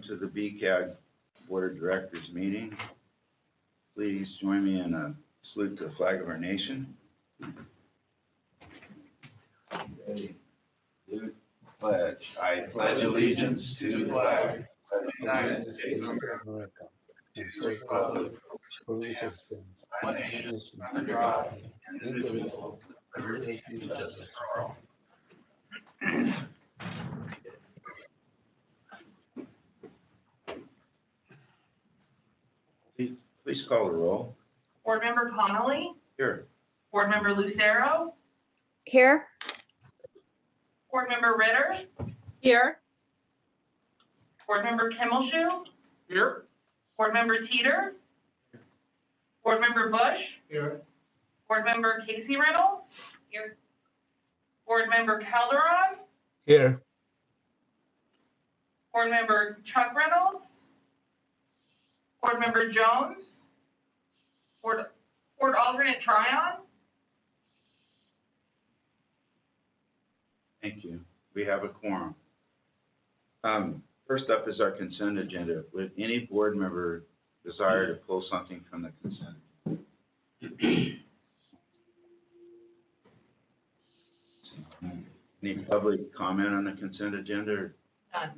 to the BCAG Board of Directors meeting. Please join me in a salute to the flag of our nation. Ready? Salute. Pledge. I pledge allegiance to the flag of the United States of America and to the republic for which it stands, one nation, under God, indivisible, with liberty and justice for all. Please call the roll. Board Member Connolly? Here. Board Member Lucero? Here. Board Member Ritter? Here. Board Member Kimmelshoe? Here. Board Member Teeter? Board Member Bush? Here. Board Member Casey Reynolds? Here. Board Member Calderon? Here. Board Member Chuck Reynolds? Board Member Jones? Board Alternate Tryon? Thank you. We have a quorum. First up is our consent agenda. Would any board member desire to pull something from the consent? Any public comment on the consent agenda? Or None.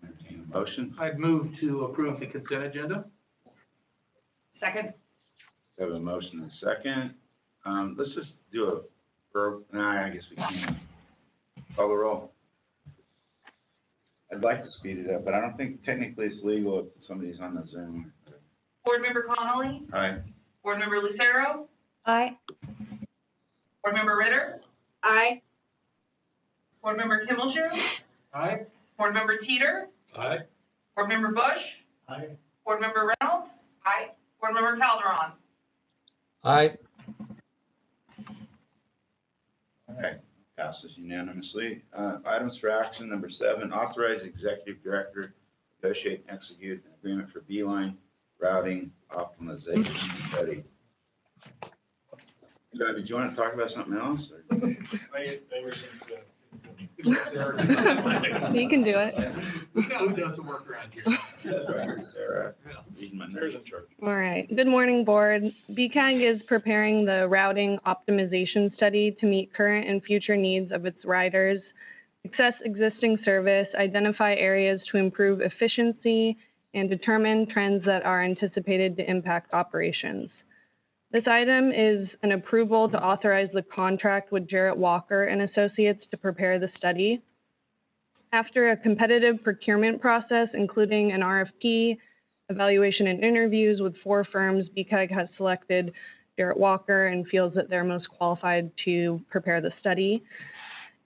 entertain a motion? I'd move to approve the consent agenda. Second. We have a motion and a second. Let's just do I guess we can. Call the roll. I'd like to speed it up, but I don't think technically it's legal if somebody's on the Zoom. Board Member Connolly? Aye. Board Member Lucero? Aye. Board Member Ritter? Aye. Board Member Kimmelshoe? Aye. Board Member Teeter? Aye. Board Member Bush? Aye. Board Member Reynolds? Aye. Board Member Calderon? Aye. All right, passes unanimously. Items for action, number 7, authorize executive director to negotiate and execute an agreement for Beeline routing optimization study. Did you want to talk about something else? Or? You can do it. Who does the work around here? Sarah, leading my nerves in church. All right. Good morning, board. BCAG is preparing the routing optimization study to meet current and future needs of its riders, assess existing service, identify areas to improve efficiency, and determine trends that are anticipated to impact operations. This item is an approval to authorize the contract with Jarrett Walker and Associates to prepare the study. After a competitive procurement process, including an RFP, evaluation and interviews with 4 firms, BCAG has selected Jarrett Walker and feels that they're most qualified to prepare the study.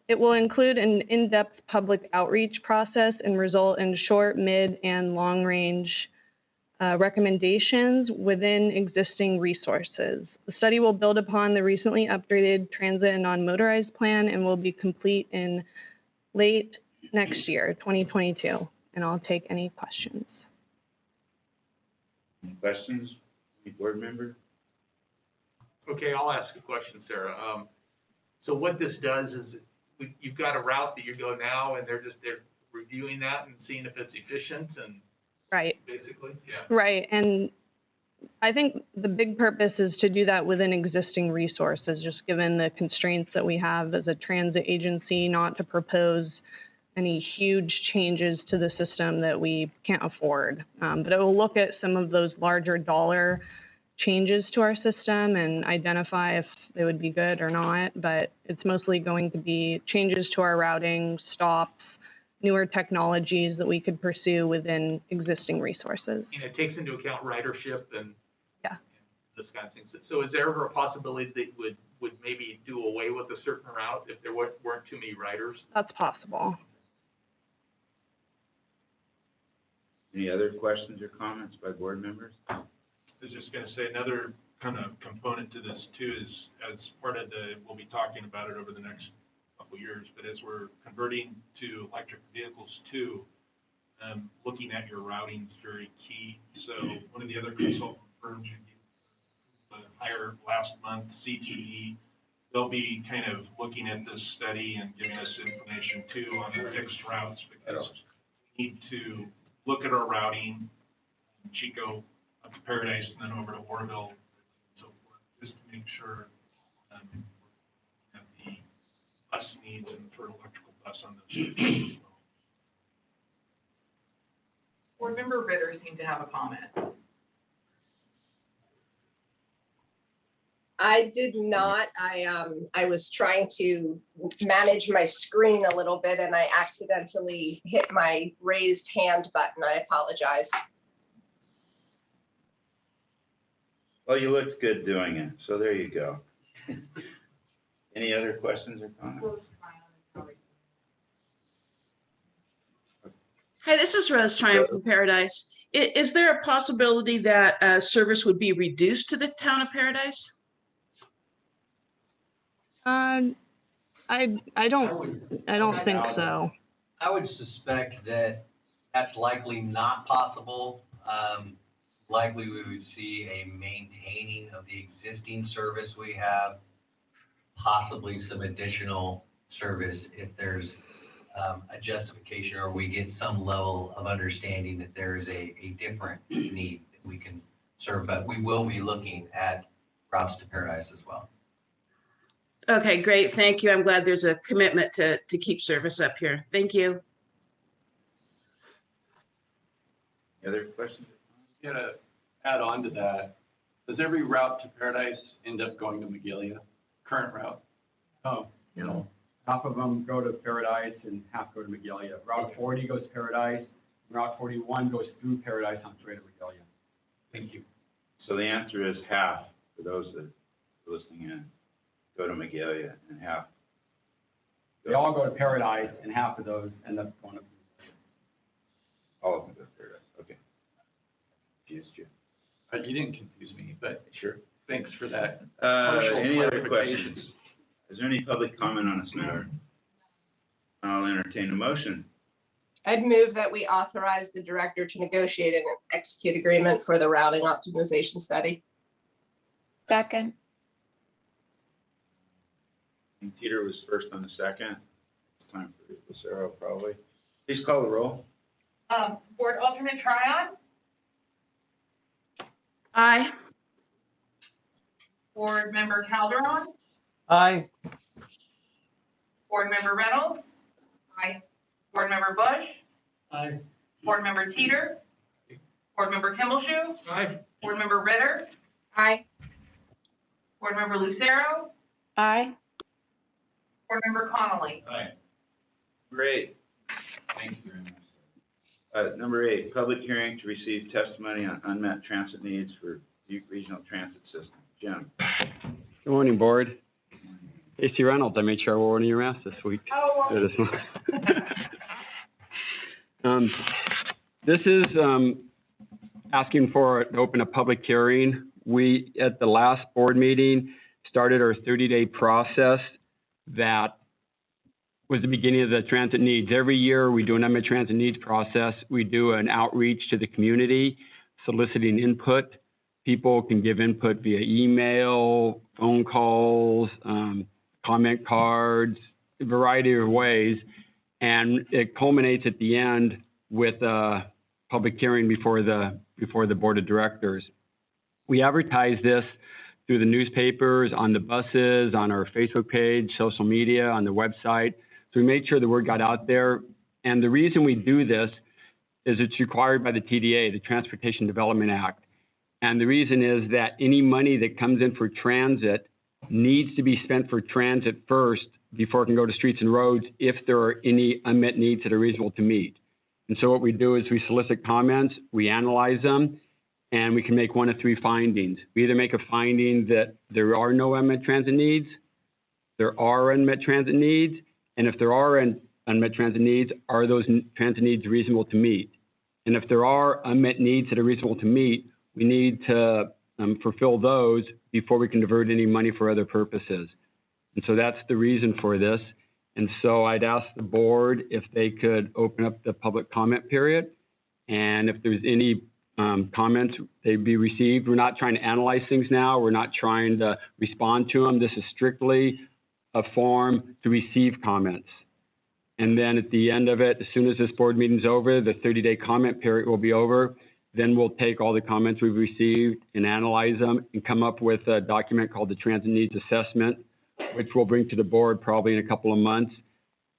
It will include an in-depth public outreach process and result in short, mid, and long-range recommendations within existing resources. The study will build upon the recently updated transit and non-motorized plan and will be complete in late next year, 2022. And I'll take any questions. Any questions, any board member? Okay, I'll ask a question, Sarah. So what this does is you've got a route that you go now, and they're reviewing that and seeing if it's efficient and Right. basically, yeah. Right, and I think the big purpose is to do that within existing resources, just given the constraints that we have as a transit agency, not to propose any huge changes to the system that we can't afford. But it will look at some of those larger dollar changes to our system and identify if they would be good or not, but it's mostly going to be changes to our routing, stops, newer technologies that we could pursue within existing resources. And it takes into account ridership and Yeah. this kind of thing. So is there ever a possibility that would maybe do away with a certain route if there weren't too many riders? That's possible. Any other questions or comments by board members? I was just going to say another kind of component to this too is as part of we'll be talking about it over the next couple years, but as we're converting to electric vehicles too, looking at your routing is very key. So one of the other consultant firms you hired last month, CTE, they'll be kind of looking at this study and giving us information too on the fixed routes because need to look at our routing, Chico up to Paradise and then over to Warville, and so forth, just to make sure that the bus needs and for an electrical bus on those streets as well. Board Member Ritter seemed to have a comment. I did not. I was trying to manage my screen a little bit and I accidentally hit my raised hand button. I apologize. Well, you looked good doing it, so there you go. Any other questions or comments? Hi, this is Rose Triumph from Paradise. Is there a possibility that service would be reduced to the town of Paradise? I don't think so. I would suspect that that's likely not possible. Likely we would see a maintaining of the existing service we have, possibly some additional service if there's a justification or we get some level of understanding that there is a different need that we can serve, but we will be looking at routes to Paradise as well. Okay, great. Thank you. I'm glad there's a commitment to keep service up here. Thank you. Any other questions? Yeah, to add on to that, does every route to Paradise end up going to Magalia, current route? Oh, you know, half of them go to Paradise and half go to Magalia. Route 40 goes to Paradise, Route 41 goes through Paradise on its way to Magalia. Thank you. So the answer is half for those that are listening in. Go to Magalia and half. They all go to Paradise and half of those end up going to All of them go to Paradise, okay. Confused you. You didn't confuse me, but Sure. thanks for that. Any other clarification. questions? Is there any public comment on this matter? I'll entertain a motion. I'd move that we authorize the director to negotiate and execute agreement for the routing optimization study. Second. And Peter was first on the second. It's time for Lucero probably. Please call the roll. Board Alternate Tryon, Aye. Board Member Calderon, Aye. Board Member Reynolds. Aye. Board Member Bush. Aye. Board Member Teeter. Board Member Kimmelshue. Aye. Board Member Ritter. Aye. Board Member Lucero. Aye. Board Member Connolly. Aye. Great. Thank you very much. Number 8, public hearing to receive testimony on unmet transit needs for Butte Regional Transit System. Jim. Good morning, board. AC Reynolds, I made sure I wore one of your masks this week. Oh, well. This is asking for to open a public hearing. We, at the last board meeting, started our 30-day process that was the beginning of the transit needs. Every year we do an unmet transit needs process. We do an outreach to the community, soliciting input. People can give input via email, phone calls, comment cards, a variety of ways. And it culminates at the end with a public hearing before the board of directors. We advertise this through the newspapers, on the buses, on our Facebook page, social media, on the website. So we made sure the word got out there. And the reason we do this is it's required by the TDA, the Transportation Development Act. And the reason is that any money that comes in for transit needs to be spent for transit first before it can go to streets and roads if there are any unmet needs that are reasonable to meet. And so what we do is we solicit comments, we analyze them, and we can make one of 3 findings. We either make a finding that there are no unmet transit needs, there are unmet transit needs, and if there are unmet transit needs, are those transit needs reasonable to meet? And if there are unmet needs that are reasonable to meet, we need to fulfill those before we can divert any money for other purposes. And so that's the reason for this. And so I'd ask the board if they could open up the public comment period. And if there's any comments, they'd be received. We're not trying to analyze things now. We're not trying to respond to them. This is strictly a form to receive comments. And then at the end of it, as soon as this board meeting's over, the 30-day comment period will be over. Then we'll take all the comments we've received and analyze them and come up with a document called the Transit Needs Assessment, which we'll bring to the board probably in a couple of months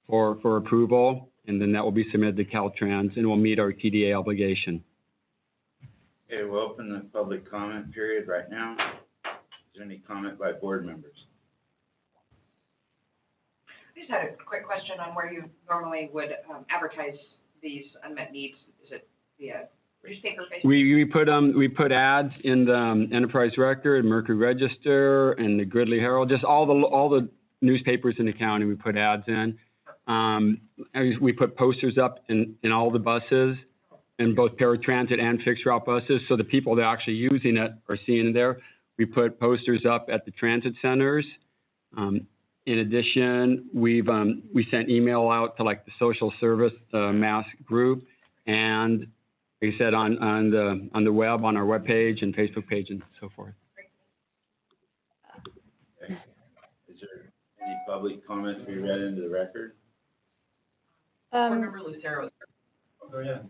for approval. And then that will be submitted to Caltrans and we'll meet our TDA obligation. Okay, we'll open the public comment period right now. Is there any comment by board members? I just had a quick question on where you normally would advertise these unmet needs. Is it via newspaper, Facebook? We put ads in the Enterprise Record, Mercury Register, and the Gridley Herald, just all the newspapers in the county. We put ads in. We put posters up in all the buses, in both paratransit and fixed route buses, so the people that are actually using it are seeing it there. We put posters up at the transit centers. In addition, we sent email out to like the social service mass group, and like I said, on the web, on our webpage and Facebook page and so forth. Okay. Is there any public comment to be read into the record? Board Member Lucero. Go ahead.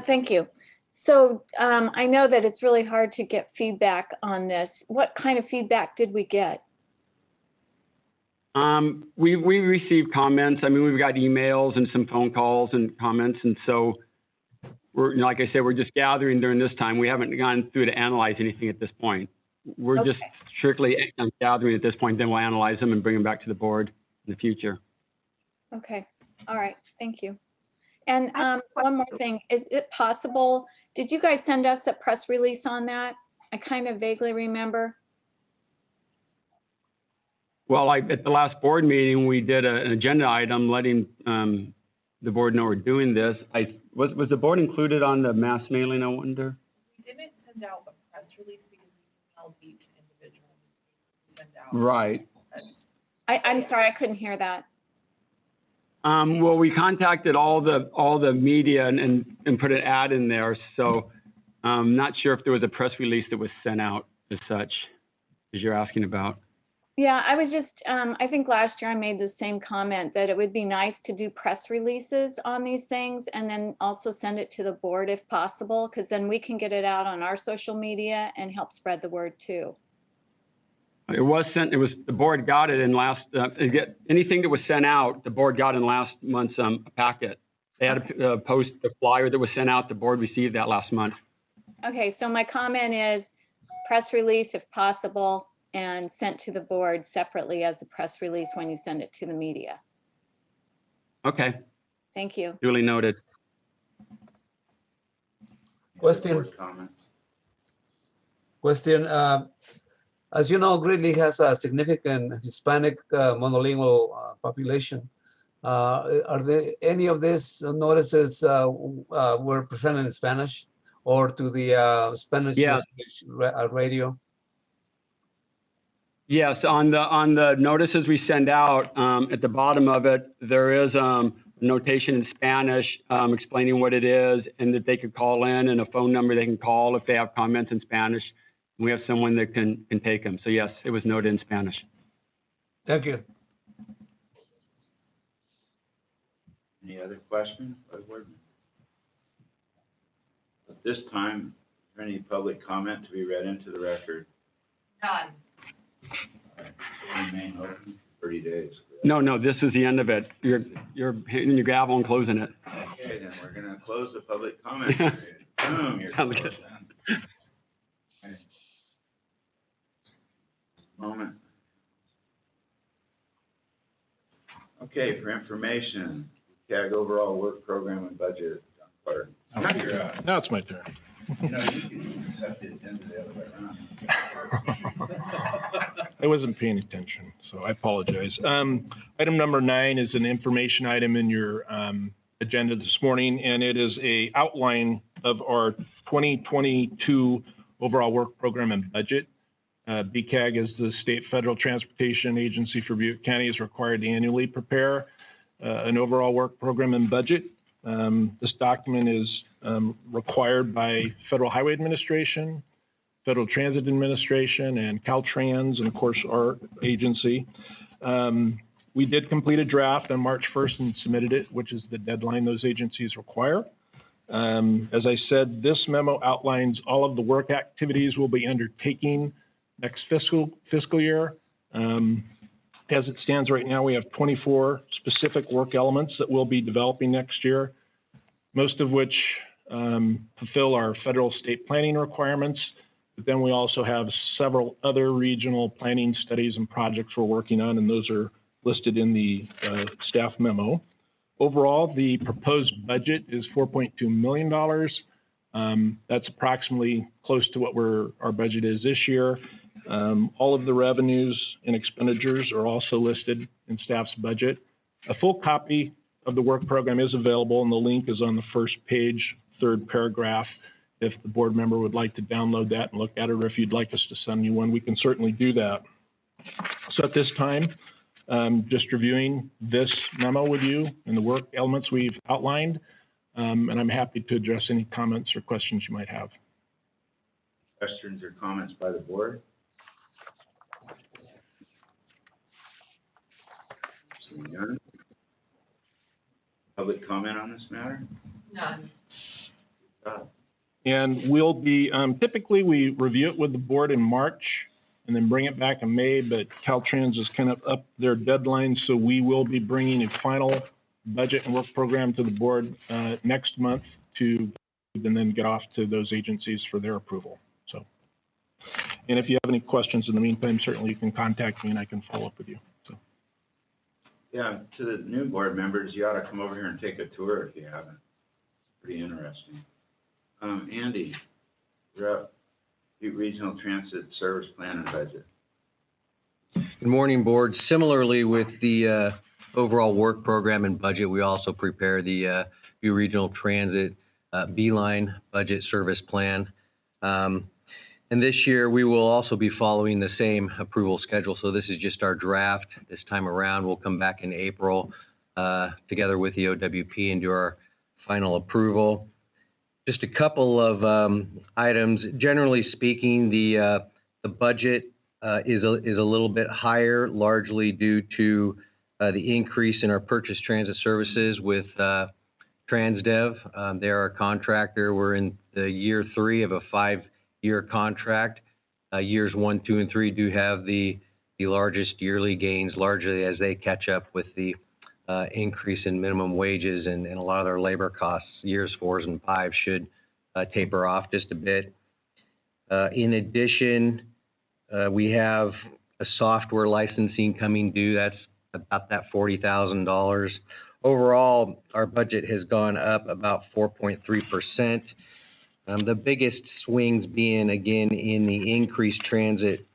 Thank you. So I know that it's really hard to get feedback on this. What kind of feedback did we get? We received comments. I mean, we've got emails and some phone calls and comments. And so we're, like I said, we're just gathering during this time. We haven't gone through to analyze anything at this point. We're just strictly gathering at this point. Then we'll analyze them and bring them back to the board in the future. Okay. All right. Thank you. And one more thing, is it possible, did you guys send us a press release on that? I kind of vaguely remember. Well, at the last board meeting, we did an agenda item letting the board know we're doing this. Was the board included on the mass mailing, I wonder? We didn't send out a press release because we emailed each individual. Send out. Right. I'm sorry, I couldn't hear that. Well, we contacted all the media and put an ad in there. So I'm not sure if there was a press release that was sent out as such, as you're asking about. Yeah, I was just, I think last year I made the same comment that it would be nice to do press releases on these things and then also send it to the board if possible, because then we can get it out on our social media and help spread the word too. It was sent, the board got it in last, anything that was sent out, the board got in last month's packet. They had a post, a flyer that was sent out, the board received that last month. Okay, so my comment is press release if possible and sent to the board separately as a press release when you send it to the media. Okay. Thank you. Duly noted. Question. As you know, Gridley has a significant Hispanic monolingual population. Are there any of these notices were presented in Spanish or to the Spanish radio? Yes, on the notices we send out, at the bottom of it, there is notation in Spanish explaining what it is and that they could call in and a phone number they can call if they have comments in Spanish. We have someone that can take them. So yes, it was noted in Spanish. Thank you. Any other questions by the board? At this time, is there any public comment to be read into the record? None. All right, so remain open 30 days. No, this is the end of it. You're hitting your gavel and closing it. Okay, then we're going to close the public comment period. Boom, you're closed then. Okay. Moment. Okay, for information, BCAG overall work program and budget. Now it's my turn. You know, you can set the agenda the other way around. I wasn't paying attention, so I apologize. Item number 9 is an information item in your agenda this morning, and it is a outline of our 2022 overall work program and budget. BCAG is the state federal transportation agency for Butte County, is required to annually prepare an overall work program and budget. This document is required by Federal Highway Administration, Federal Transit Administration, and Caltrans, and of course our agency. we did complete a draft on March 1st and submitted it, which is the deadline those agencies require. As I said, this memo outlines all of the work activities we'll be undertaking next fiscal year. As it stands right now, we have 24 specific work elements that we'll be developing next year, most of which fulfill our federal state planning requirements. But then we also have several other regional planning studies and projects we're working on, and those are listed in the staff memo. Overall, the proposed budget is $4.2 million. That's approximately close to what our budget is this year. All of the revenues and expenditures are also listed in staff's budget. A full copy of the work program is available, and the link is on the first page, third paragraph. If the board member would like to download that and look at it, or if you'd like us to send you one, we can certainly do that. So at this time, just reviewing this memo with you and the work elements we've outlined, and I'm happy to address any comments or questions you might have. Questions or comments by the board? Seeing none. Public comment on this matter? None. And we'll be, typically we review it with the board in March and then bring it back in May, but Caltrans has kind of upped their deadline, so we will be bringing a final budget and work program to the board next month and then get off to those agencies for their approval. So, and if you have any questions in the meantime, certainly you can contact me and I can follow up with you. So. Yeah, to the new board members, you ought to come over here and take a tour if you haven't. It's pretty interesting. Andy, you're up. Regional Transit Service Plan and Budget. Good morning, board. Similarly, with the overall work program and budget, we also prepare the View Regional Transit B-Line Budget Service Plan. And this year, we will also be following the same approval schedule. So this is just our draft. This time around, we'll come back in April together with the OWP and do our final approval. Just a couple of items. Generally speaking, the budget is a little bit higher, largely due to the increase in our purchase transit services with Transdev. They're our contractor. We're in the year 3 of a 5-year contract. Years 1, 2, and 3 do have the largest yearly gains, largely as they catch up with the increase in minimum wages and a lot of their labor costs. Years 4 and 5 should taper off just a bit. In addition, we have a software licensing coming due. That's about that $40,000. Overall, our budget has gone up about 4.3%. The biggest swings being, again, in the increased transit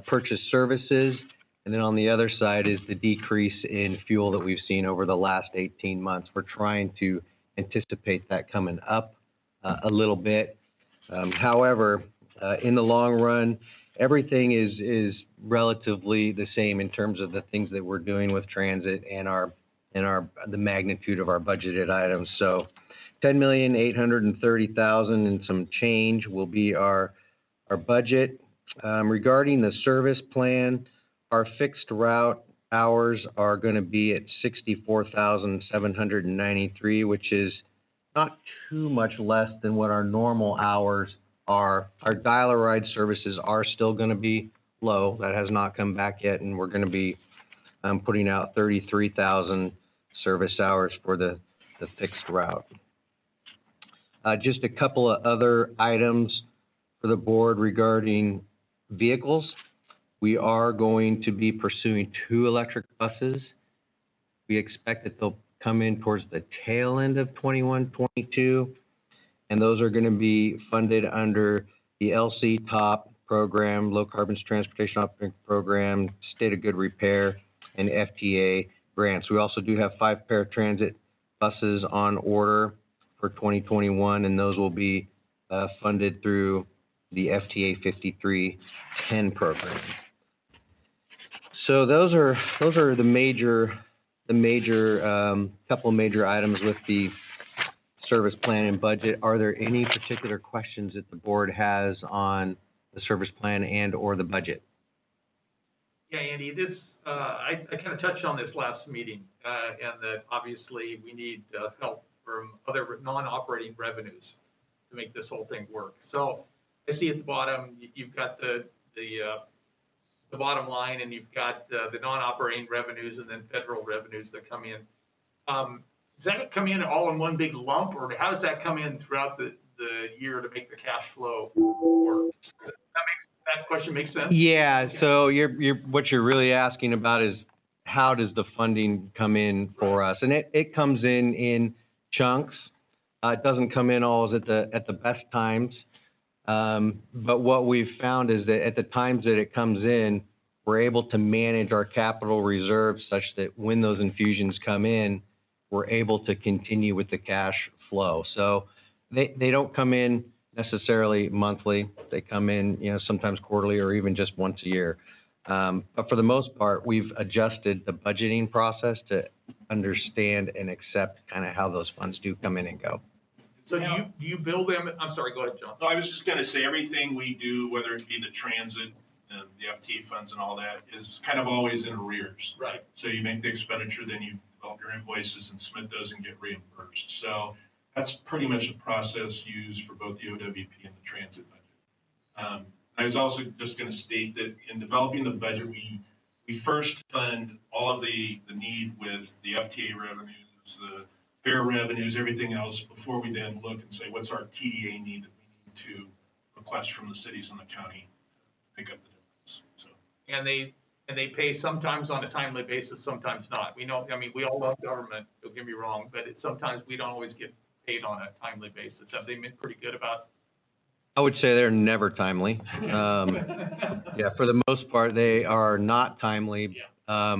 purchase services. And then on the other side is the decrease in fuel that we've seen over the last 18 months. We're trying to anticipate that coming up a little bit. However, in the long run, everything is relatively the same in terms of the things that we're doing with transit and the magnitude of our budgeted items. So $10,830,000 and some change will be our budget. Regarding the service plan, our fixed route hours are going to be at 64,793, which is not too much less than what our normal hours are. Our dial-a-ride services are still going to be low. That has not come back yet, and we're going to be putting out 33,000 service hours for the fixed route. Just a couple of other items for the board regarding vehicles. We are going to be pursuing 2 electric buses. We expect that they'll come in towards the tail end of 21-22, and those are going to be funded under the LC TOP program, Low Carbon Transportation Operating Program, State of Good Repair, and FTA grants. We also do have 5 paratransit buses on order for 2021, and those will be funded through the FTA 5310 program. So those are the major couple of major items with the service plan and budget. Are there any particular questions that the board has on the service plan and or the budget? Yeah, Andy, this, I kind of touched on this last meeting, and that obviously we need help from other non-operating revenues to make this whole thing work. So I see at the bottom, you've got the bottom line, and you've got the non-operating revenues and then federal revenues that come in. Does that come in all in one big lump, or how does that come in throughout the year to make the cash flow work? That question makes sense? Yeah, so what you're really asking about is how does the funding come in for us? And it comes in chunks. It doesn't come in all at the best times. But what we've found is that at the times that it comes in, we're able to manage our capital reserves such that when those infusions come in, we're able to continue with the cash flow. So they don't come in necessarily monthly. They come in, sometimes quarterly or even just once a year. But for the most part, we've adjusted the budgeting process to understand and accept kind of how those funds do come in and go. So do you bill them? I'm sorry, go ahead, John. No, I was just going to say everything we do, whether it be the transit and the FT funds and all that, is kind of always in arrears. Right. So you make the expenditure, then you develop your invoices and submit those and get reimbursed. So that's pretty much the process used for both the OWP and the transit budget. I was also just going to state that in developing the budget, we first fund all of the need with the FTA revenues, the fare revenues, everything else, before we then look and say, what's our TDA need that we need to request from the cities and the county to make up the difference. So. And they pay sometimes on a timely basis, sometimes not. We know, we all love government, don't get me wrong, but sometimes we don't always get paid on a timely basis. Have they been pretty good about? I would say they're never timely. Yeah, for the most part, they are not timely. Yeah.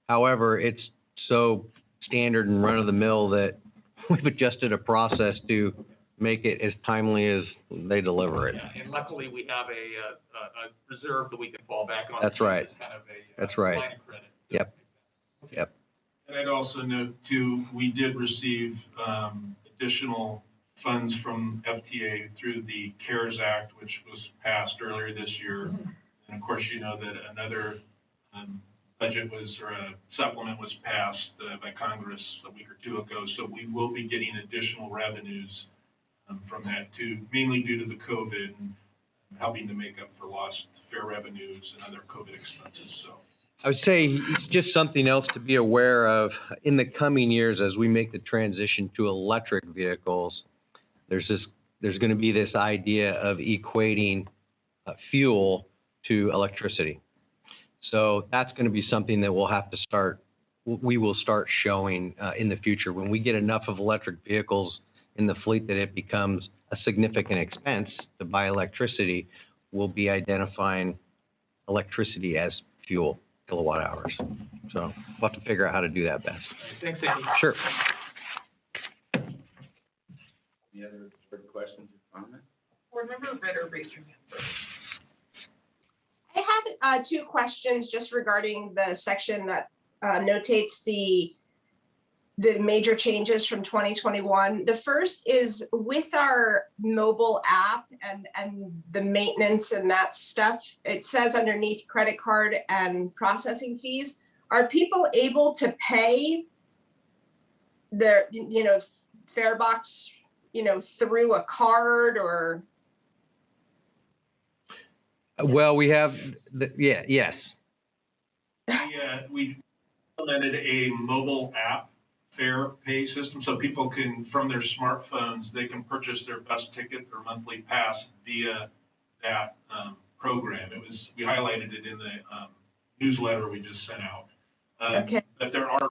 However, it's so standard and run-of-the-mill that we've adjusted a process to make it as timely as they deliver it. Yeah, and luckily we have a reserve that we can fall back on. That's right. It's kind of That's right. line of credit. Yep. Okay. Yep. And I'd also note too, we did receive additional funds from FTA through the CARES Act, which was passed earlier this year. And of course, you know that another budget or a supplement was passed by Congress a week or two ago. So we will be getting additional revenues from that too, mainly due to the COVID and helping to make up for lost fare revenues and other COVID expenses. So I would say it's just something else to be aware of in the coming years as we make the transition to electric vehicles. There's going to be this idea of equating fuel to electricity. So that's going to be something that we will start showing in the future. When we get enough of electric vehicles in the fleet that it becomes a significant expense to buy electricity, we'll be identifying electricity as fuel, kilowatt hours. So we'll have to figure out how to do that best. Thanks, Andy. Sure. Any other questions or comments? Board Member Ritter, raise your hand first. I had two questions just regarding the section that notates the major changes from 2021. The first is with our mobile app and the maintenance and that stuff, it says underneath credit card and processing fees, are people able to pay their, fare box, through a card or? Well, we have, yes. yeah, we implemented a mobile app fare pay system, so people can, from their smartphones, they can purchase their bus ticket or monthly pass via that program. We highlighted it in the newsletter we just sent out. Okay. But there are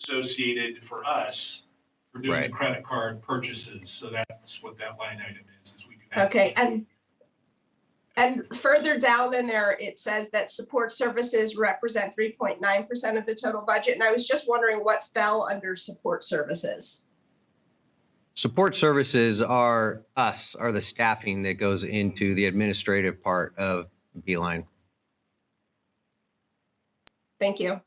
associated for us for doing Right. the credit card purchases, so that's what that line item is we do have. Okay, and further down in there, it says that support services represent 3.9% of the total budget. And I was just wondering what fell under support services. Support services are the staffing that goes into the administrative part of Beeline. Thank you.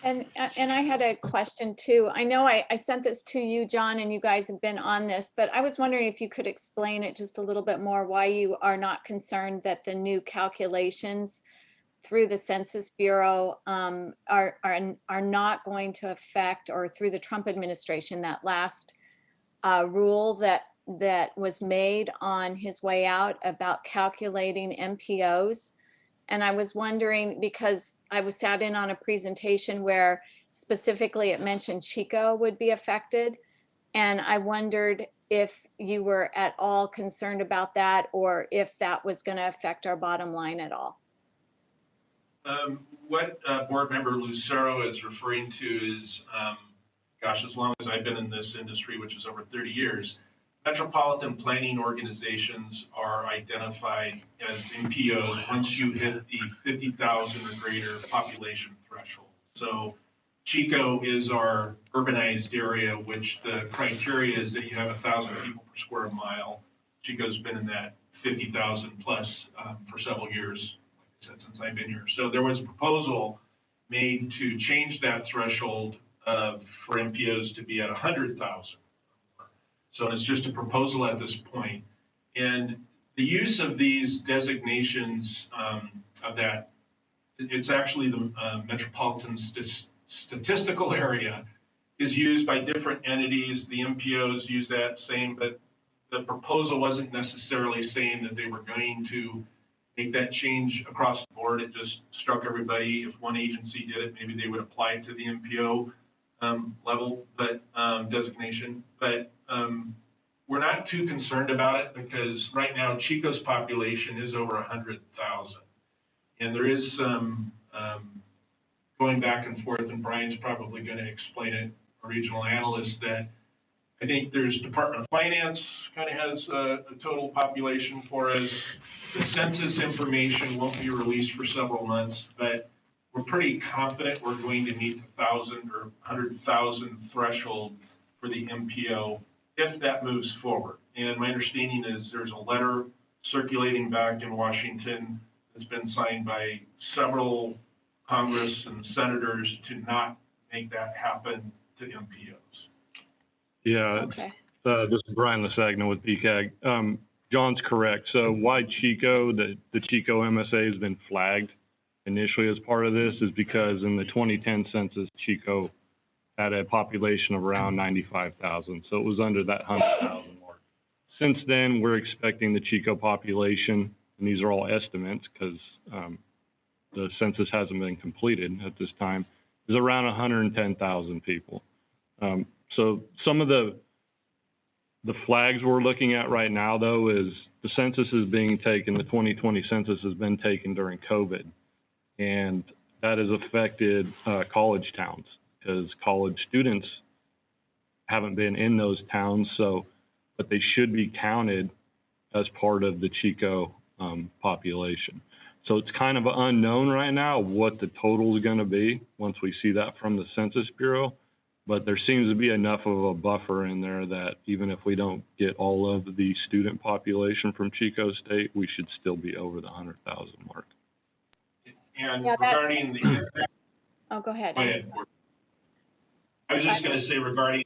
And I had a question too. I know I sent this to you, John, and you guys have been on this, but I was wondering if you could explain it just a little bit more, why you are not concerned that the new calculations through the Census Bureau are not going to affect, or through the Trump administration, that last rule that was made on his way out about calculating MPOs. And I was wondering, because I was sat in on a presentation where specifically it mentioned Chico would be affected. And I wondered if you were at all concerned about that, or if that was going to affect our bottom line at all. What Board Member Lucero is referring to is, gosh, as long as I've been in this industry, which is over 30 years, metropolitan planning organizations are identified as MPOs once you hit the 50,000 or greater population threshold. So Chico is our urbanized area, which the criteria is that you have 1,000 people per square mile. Chico's been in that 50,000 plus for several years, like I said, since I've been here. So there was a proposal made to change that threshold for MPOs to be at 100,000. So it's just a proposal at this point. And the use of these designations of that, it's actually the metropolitan statistical area is used by different entities. The MPOs use that same, but the proposal wasn't necessarily saying that they were going to make that change across the board. It just struck everybody. If one agency did it, maybe they would apply it to the MPO level, but designation. But we're not too concerned about it because right now Chico's population is over 100,000, and there is some going back and forth, and Brian's probably going to explain it, a regional analyst, that I think there's Department of Finance kind of has a total population for us. The census information won't be released for several months, but we're pretty confident we're going to meet the 1,000 or 100,000 threshold for the MPO if that moves forward. And my understanding is there's a letter circulating back in Washington that's been signed by several Congress and senators to not make that happen to MPOs. Yeah, Okay. This is Brian Lasagna with BCAG. John's correct. So why Chico, the Chico MSA has been flagged initially as part of this is because in the 2010 census, Chico had a population of around 95,000. So it was under that 100,000 mark. Since then, we're expecting the Chico population, and these are all estimates because the census hasn't been completed at this time, is around 110,000 people. So some of the flags we're looking at right now, though, is the census is being taken, the 2020 census has been taken during COVID, and that has affected college towns because college students haven't been in those towns, but they should be counted as part of the Chico population. So it's kind of unknown right now what the total is going to be once we see that from the Census Bureau. But there seems to be enough of a buffer in there that even if we don't get all of the student population from Chico State, we should still be over the 100,000 mark. And Yeah, regarding the... Oh, go ahead. Go ahead. I was just going to say regarding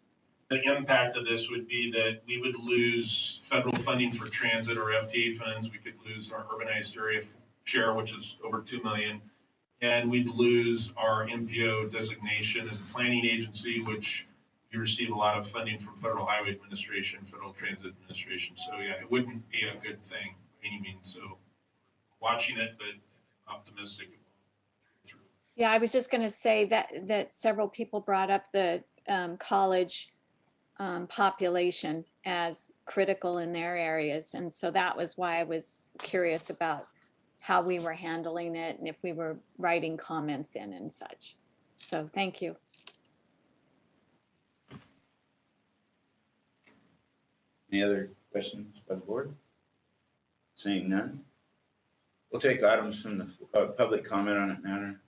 the impact of this would be that we would lose federal funding for transit or FTA funds. We could lose our urbanized area share, which is over $2 million. And we'd lose our MPO designation as a planning agency, which we receive a lot of funding from Federal Highway Administration, Federal Transit Administration. So yeah, it wouldn't be a good thing by any means. So watching it, but optimistic. Yeah, I was just going to say that several people brought up the college population as critical in their areas. And so that was why I was curious about how we were handling it and if we were writing comments in and such. So thank you. Any other questions by the board? Seeing none. We'll take items from the public comment on that matter.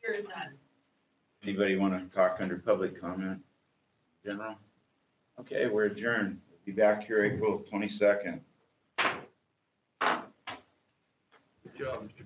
There is none. Anybody want to talk under public comment? General? Okay, we're adjourned. We'll be back here April 22nd. Good job, Mr.